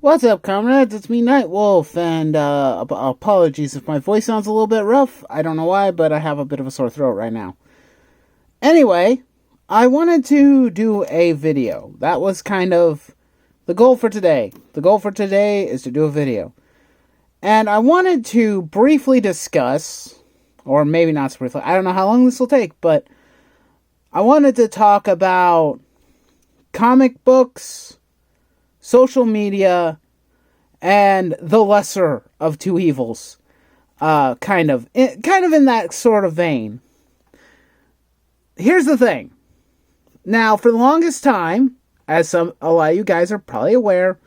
What's up, comrades? It's me, Nightwolf, and apologies if my voice sounds a little bit rough. I don't know why, but I have a bit of a sore throat right now. Anyway, I wanted to do a video. That was kind of the goal for today. The goal for today is to do a video. And I wanted to briefly discuss, or maybe not so briefly, I don't know how long this will take, but I wanted to talk about comic books, social media, and the lesser of two evils. Kind of in that sort of vein. Here's the thing. Now, for the longest time, as a lot of you guys are probably aware,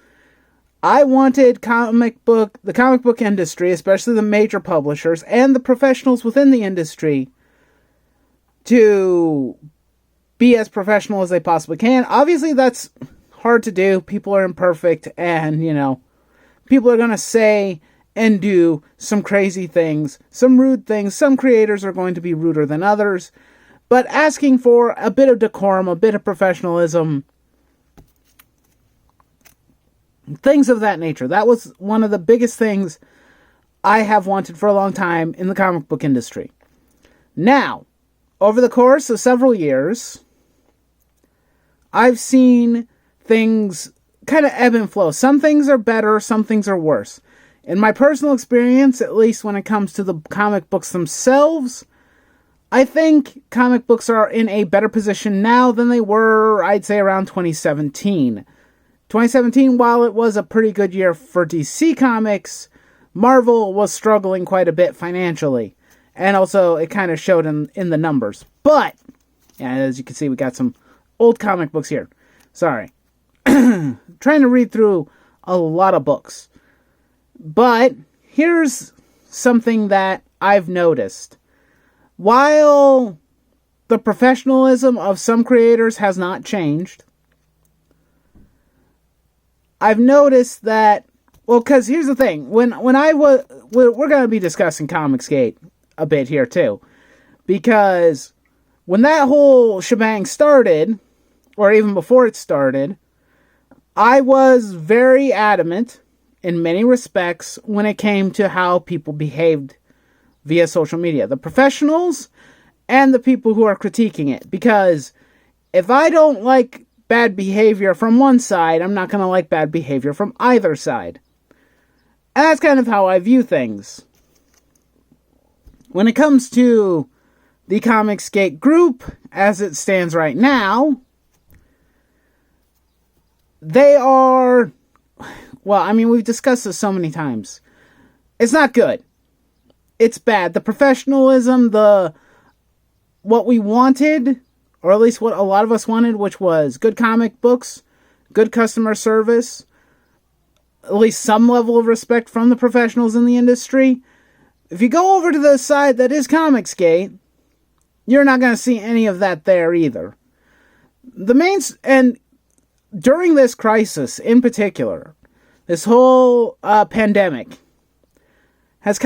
I wanted the comic book industry, especially the major publishers and the professionals within the industry, to be as professional as they possibly can. Obviously, that's hard to do. People are imperfect, and, people are going to say and do some crazy things, some rude things. Some creators are going to be ruder than others. But asking for a bit of decorum, a bit of professionalism, things of that nature. That was one of the biggest things I have wanted for a long time in the comic book industry. Now, over the course of several years, I've seen things kind of ebb and flow. Some things are better, some things are worse. In my personal experience, at least when it comes to the comic books themselves, I think comic books are in a better position now than they were, I'd say, around 2017. 2017, while it was a pretty good year for DC Comics, Marvel was struggling quite a bit financially. And also, it kind of showed in the numbers. But, as you can see, we got some old comic books here. Sorry. Trying to read through a lot of books. But here's something that I've noticed. While the professionalism of some creators has not changed, I've noticed that, because here's the thing. We're going to be discussing Comicsgate a bit here too. Because when that whole shebang started, or even before it started, I was very adamant in many respects when it came to how people behaved via social media. The professionals and the people who are critiquing it. Because if I don't like bad behavior from one side, I'm not going to like bad behavior from either side. And that's kind of how I view things. When it comes to the Comicsgate group, as it stands right now, they are, we've discussed this so many times. It's not good. It's bad. The professionalism, what we wanted, or at least what a lot of us wanted, which was good comic books, good customer service, at least some level of respect from the professionals in the industry. If you go over to the side that is Comicsgate, you're not going to see any of that there either. And during this crisis in particular, this whole pandemic has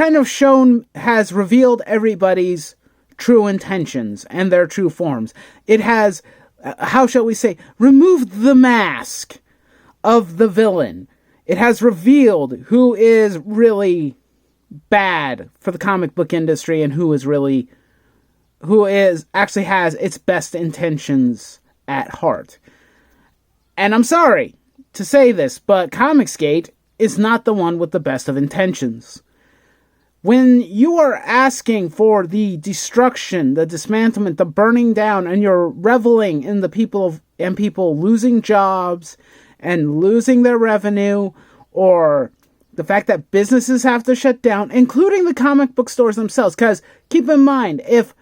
revealed everybody's true intentions and their true forms. It has, how shall we say, removed the mask of the villain. It has revealed who is really bad for the comic book industry and who actually has its best intentions at heart. And I'm sorry to say this, but Comicsgate is not the one with the best of intentions. When you are asking for the destruction, the dismantlement, the burning down, and you're reveling in the people losing jobs and losing their revenue, or the fact that businesses have to shut down, including the comic book stores themselves, because keep in mind, if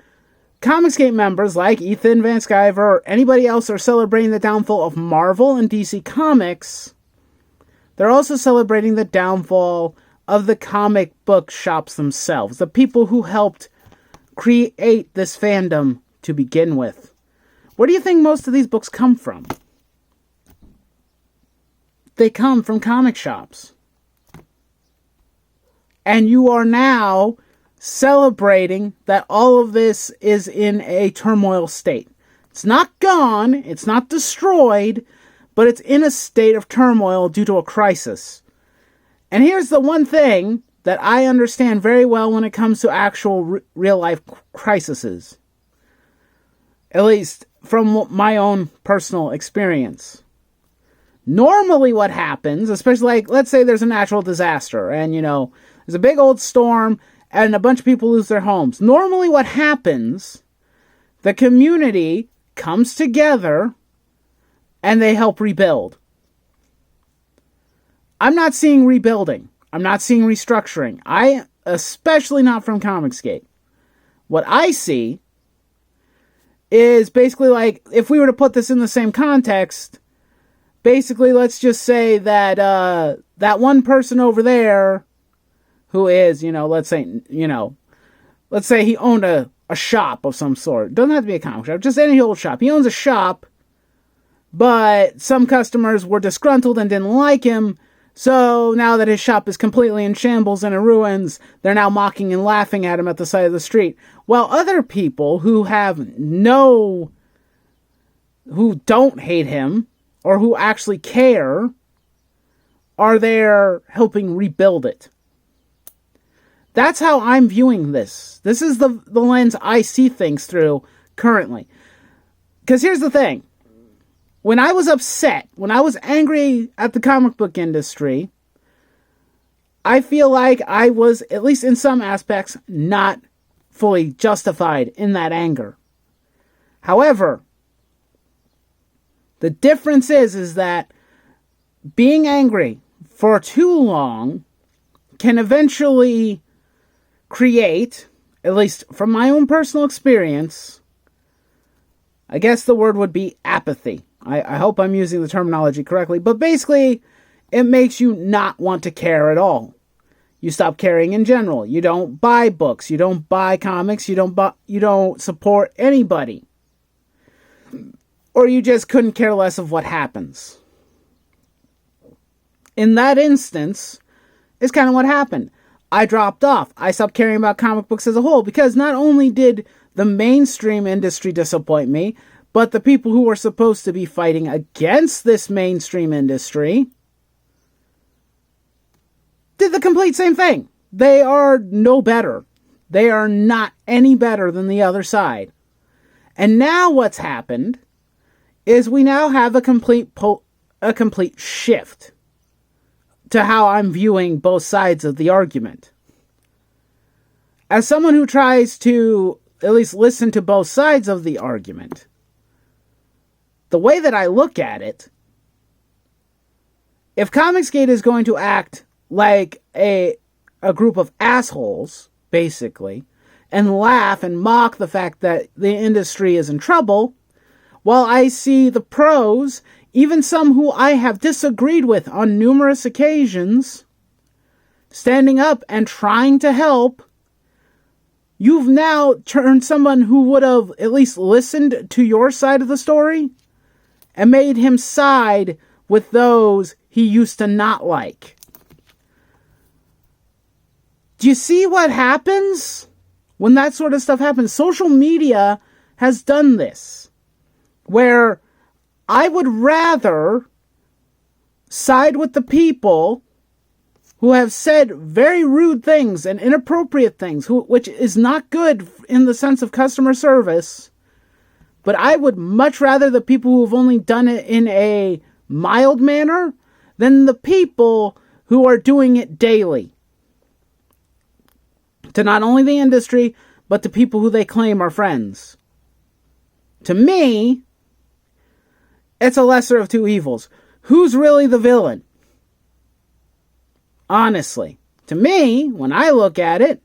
Comicsgate members like Ethan Van Sciver or anybody else are celebrating the downfall of Marvel and DC Comics, they're also celebrating the downfall of the comic book shops themselves, the people who helped create this fandom to begin with. Where do you think most of these books come from? They come from comic shops. And you are now celebrating that all of this is in a turmoil state. It's not gone, it's not destroyed, but it's in a state of turmoil due to a crisis. And here's the one thing that I understand very well when it comes to actual real-life crises. At least from my own personal experience. Normally what happens, especially like, let's say there's a natural disaster and, there's a big old storm and a bunch of people lose their homes. Normally what happens, the community comes together and they help rebuild. I'm not seeing rebuilding. I'm not seeing restructuring. Especially not from Comicsgate. What I see is basically like, if we were to put this in the same context, basically let's just say that that one person over there who is, let's say he owned a shop of some sort. Doesn't have to be a comic shop, just any old shop. He owns a shop, but some customers were disgruntled and didn't like him. So now that his shop is completely in shambles and in ruins, they're now mocking and laughing at him at the side of the street. While other people who don't hate him, or who actually care, are there helping rebuild it. That's how I'm viewing this. This is the lens I see things through currently. Because here's the thing. When I was upset, when I was angry at the comic book industry, I feel like I was, at least in some aspects, not fully justified in that anger. However, the difference is that being angry for too long can eventually create, at least from my own personal experience, I guess the word would be apathy. I hope I'm using the terminology correctly, but basically, it makes you not want to care at all. You stop caring in general. You don't buy books. You don't buy comics. You don't support anybody. Or you just couldn't care less of what happens. In that instance, is kind of what happened. I dropped off. I stopped caring about comic books as a whole, because not only did the mainstream industry disappoint me, but the people who were supposed to be fighting against this mainstream industry did the complete same thing. They are no better. They are not any better than the other side. And now what's happened is we now have a complete shift to how I'm viewing both sides of the argument. As someone who tries to at least listen to both sides of the argument, the way that I look at it, if Comicsgate is going to act like a group of assholes, basically, and laugh and mock the fact that the industry is in trouble, while I see the pros, even some who I have disagreed with on numerous occasions, standing up and trying to help, you've now turned someone who would have at least listened to your side of the story and made him side with those he used to not like. Do you see what happens when that sort of stuff happens? Social media has done this, where I would rather side with the people who have said very rude things and inappropriate things, which is not good in the sense of customer service. But I would much rather the people who have only done it in a mild manner than the people who are doing it daily. To not only the industry, but to people who they claim are friends. To me, it's a lesser of two evils. Who's really the villain? Honestly, to me, when I look at it,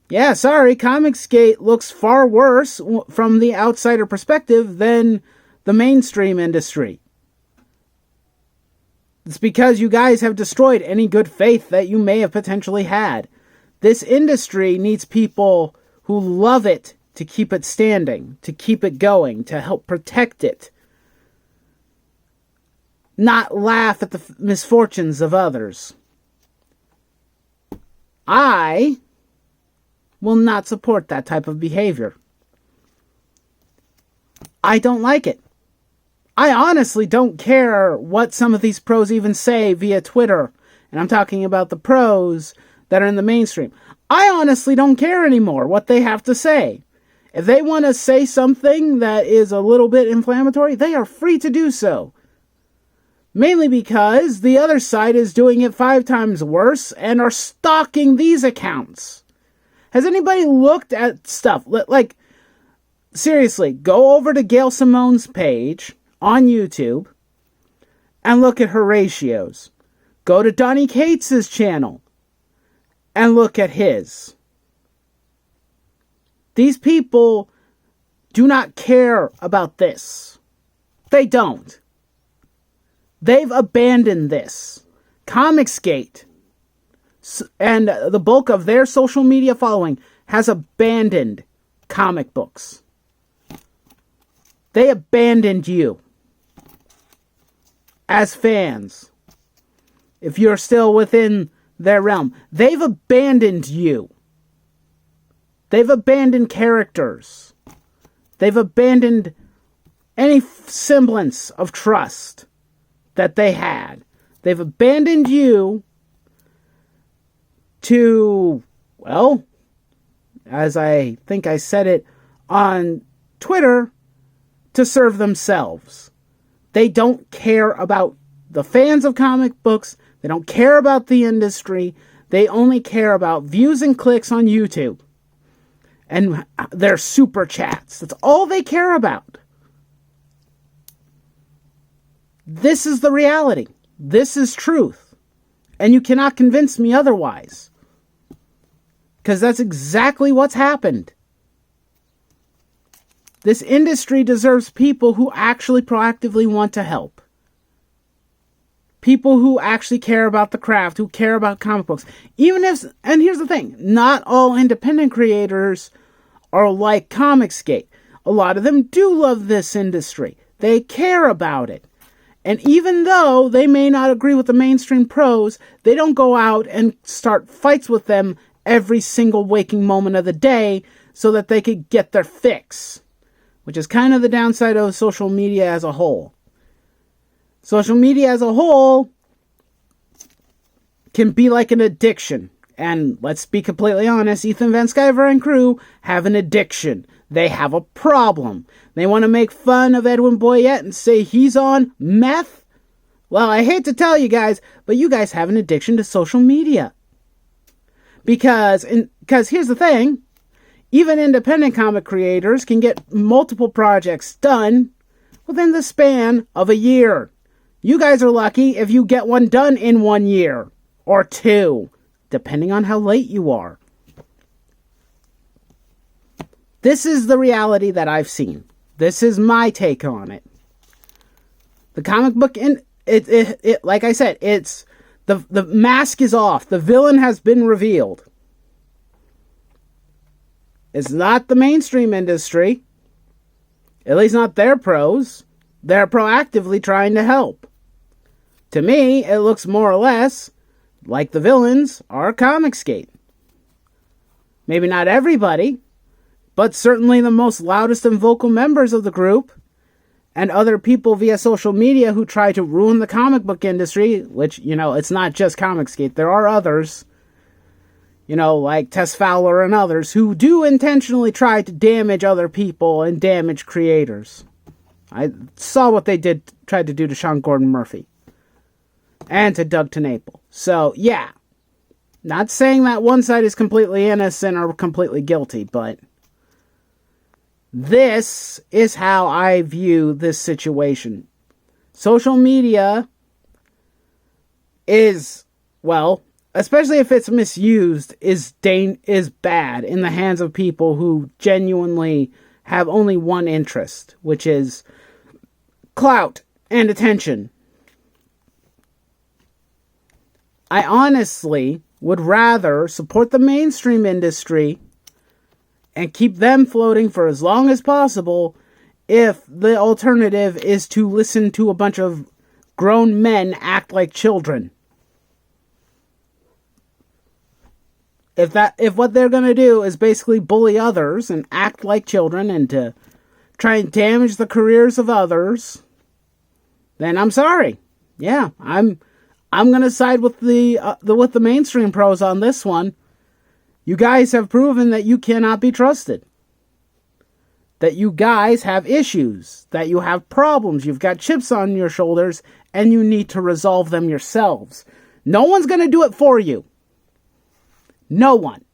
yeah, sorry, Comicsgate looks far worse from the outsider perspective than the mainstream industry. It's because you guys have destroyed any good faith that you may have potentially had. This industry needs people who love it to keep it standing, to keep it going, to help protect it. Not laugh at the misfortunes of others. I will not support that type of behavior. I don't like it. I honestly don't care what some of these pros even say via Twitter. And I'm talking about the pros that are in the mainstream. I honestly don't care anymore what they have to say. If they want to say something that is a little bit inflammatory, they are free to do so. Mainly because the other side is doing it 5 times worse and are stalking these accounts. Has anybody looked at stuff? Like, seriously, go over to Gail Simone's page on YouTube and look at her ratios. Go to Donnie Cates' channel and look at his. These people do not care about this. They don't. They've abandoned this. Comicsgate and the bulk of their social media following has abandoned comic books. They abandoned you as fans. If you're still within their realm, they've abandoned you. They've abandoned characters. They've abandoned any semblance of trust that they had. They've abandoned you to, well, as I think I said it on Twitter, to serve themselves. They don't care about the fans of comic books. They don't care about the industry. They only care about views and clicks on YouTube and their super chats. That's all they care about. This is the reality. This is truth. And you cannot convince me otherwise. Because that's exactly what's happened. This industry deserves people who actually proactively want to help. People who actually care about the craft, who care about comic books. Even if, and here's the thing, not all independent creators are like Comicsgate. A lot of them do love this industry. They care about it. And even though they may not agree with the mainstream pros, they don't go out and start fights with them every single waking moment of the day so that they could get their fix. Which is kind of the downside of social media as a whole. Social media as a whole can be like an addiction. And let's be completely honest, Ethan Van Sciver and crew have an addiction. They have a problem. They want to make fun of Edwin Boyette and say he's on meth. Well, I hate to tell you guys, but you guys have an addiction to social media. Because here's the thing. Even independent comic creators can get multiple projects done within the span of a year. You guys are lucky if you get one done in 1 year or 2, depending on how late you are. This is the reality that I've seen. This is my take on it. The comic book, like I said, it's the mask is off. The villain has been revealed. It's not the mainstream industry. At least not their pros. They're proactively trying to help. To me, it looks more or less like the villains are Comicsgate. Maybe not everybody, but certainly the most loudest and vocal members of the group, and other people via social media who try to ruin the comic book industry, which, it's not just Comicsgate. There are others. Like Tess Fowler and others who do intentionally try to damage other people and damage creators. I saw what they tried to do to Sean Gordon Murphy. And to Doug TenNapel. So, yeah. Not saying that one side is completely innocent or completely guilty, but this is how I view this situation. Social media is, well, especially if it's misused, is bad in the hands of people who genuinely have only one interest, which is clout and attention. I honestly would rather support the mainstream industry and keep them floating for as long as possible if the alternative is to listen to a bunch of grown men act like children. If what they're going to do is basically bully others and act like children and to try and damage the careers of others, then I'm sorry. Yeah, I'm gonna side with the mainstream pros on this one. You guys have proven that you cannot be trusted. That you guys have issues, that you have problems, you've got chips on your shoulders, and you need to resolve them yourselves. No one's going to do it for you. No one.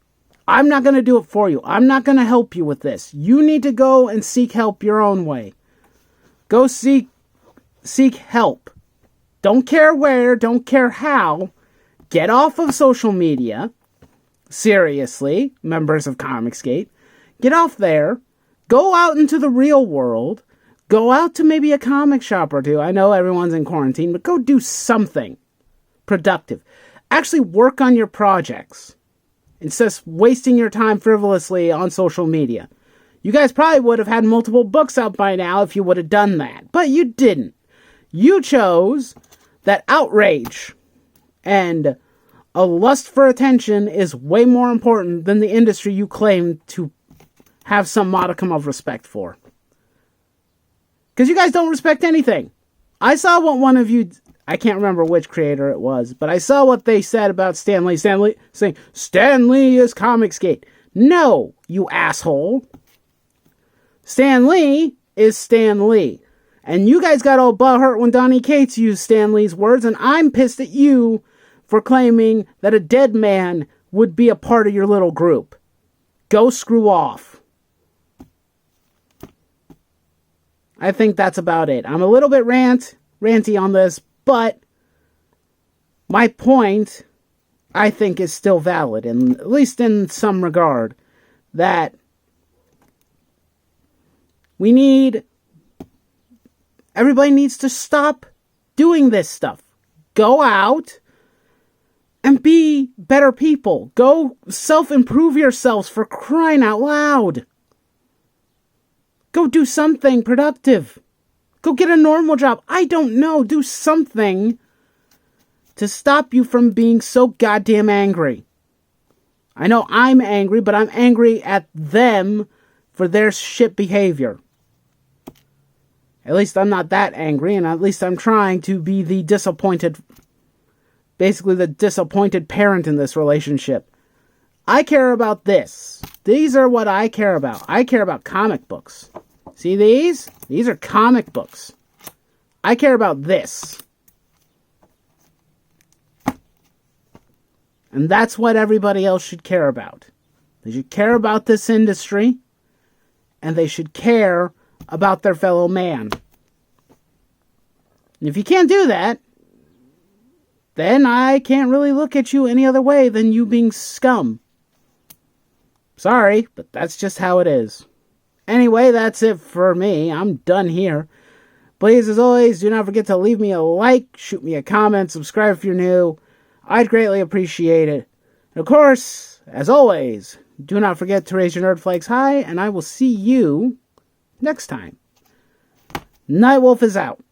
I'm not going to do it for you. I'm not going to help you with this. You need to go and seek help your own way. Go seek help. Don't care where, don't care how. Get off of social media. Seriously, members of Comicsgate. Get off there. Go out into the real world. Go out to maybe a comic shop or two. I know everyone's in quarantine, but go do something productive. Actually work on your projects instead of wasting your time frivolously on social media. You guys probably would have had multiple books out by now if you would have done that, but you didn't. You chose that outrage and a lust for attention is way more important than the industry you claim to have some modicum of respect for. Because you guys don't respect anything. I saw what one of you, I can't remember which creator it was, but I saw what they said about Stan Lee. Stan Lee saying, Stan Lee is Comicsgate. No, you asshole. Stan Lee is Stan Lee. And you guys got all butthurt when Donny Cates used Stan Lee's words, and I'm pissed at you for claiming that a dead man would be a part of your little group. Go screw off. I think that's about it. I'm a little bit ranty on this, but my point, I think, is still valid, and at least in some regard, that everybody needs to stop doing this stuff. Go out and be better people. Go self-improve yourselves, for crying out loud. Go do something productive. Go get a normal job. I don't know. Do something to stop you from being so goddamn angry. I know I'm angry, but I'm angry at them for their shit behavior. At least I'm not that angry, and at least I'm trying to be the disappointed parent in this relationship. I care about this. These are what I care about. I care about comic books. See these? These are comic books. I care about this. And that's what everybody else should care about. They should care about this industry, and they should care about their fellow man. And if you can't do that, then I can't really look at you any other way than you being scum. Sorry, but that's just how it is. Anyway, that's it for me. I'm done here. Please, as always, do not forget to leave me a like, shoot me a comment, subscribe if you're new. I'd greatly appreciate it. And of course, as always, do not forget to raise your nerd flags high, and I will see you next time. Nightwolf is out.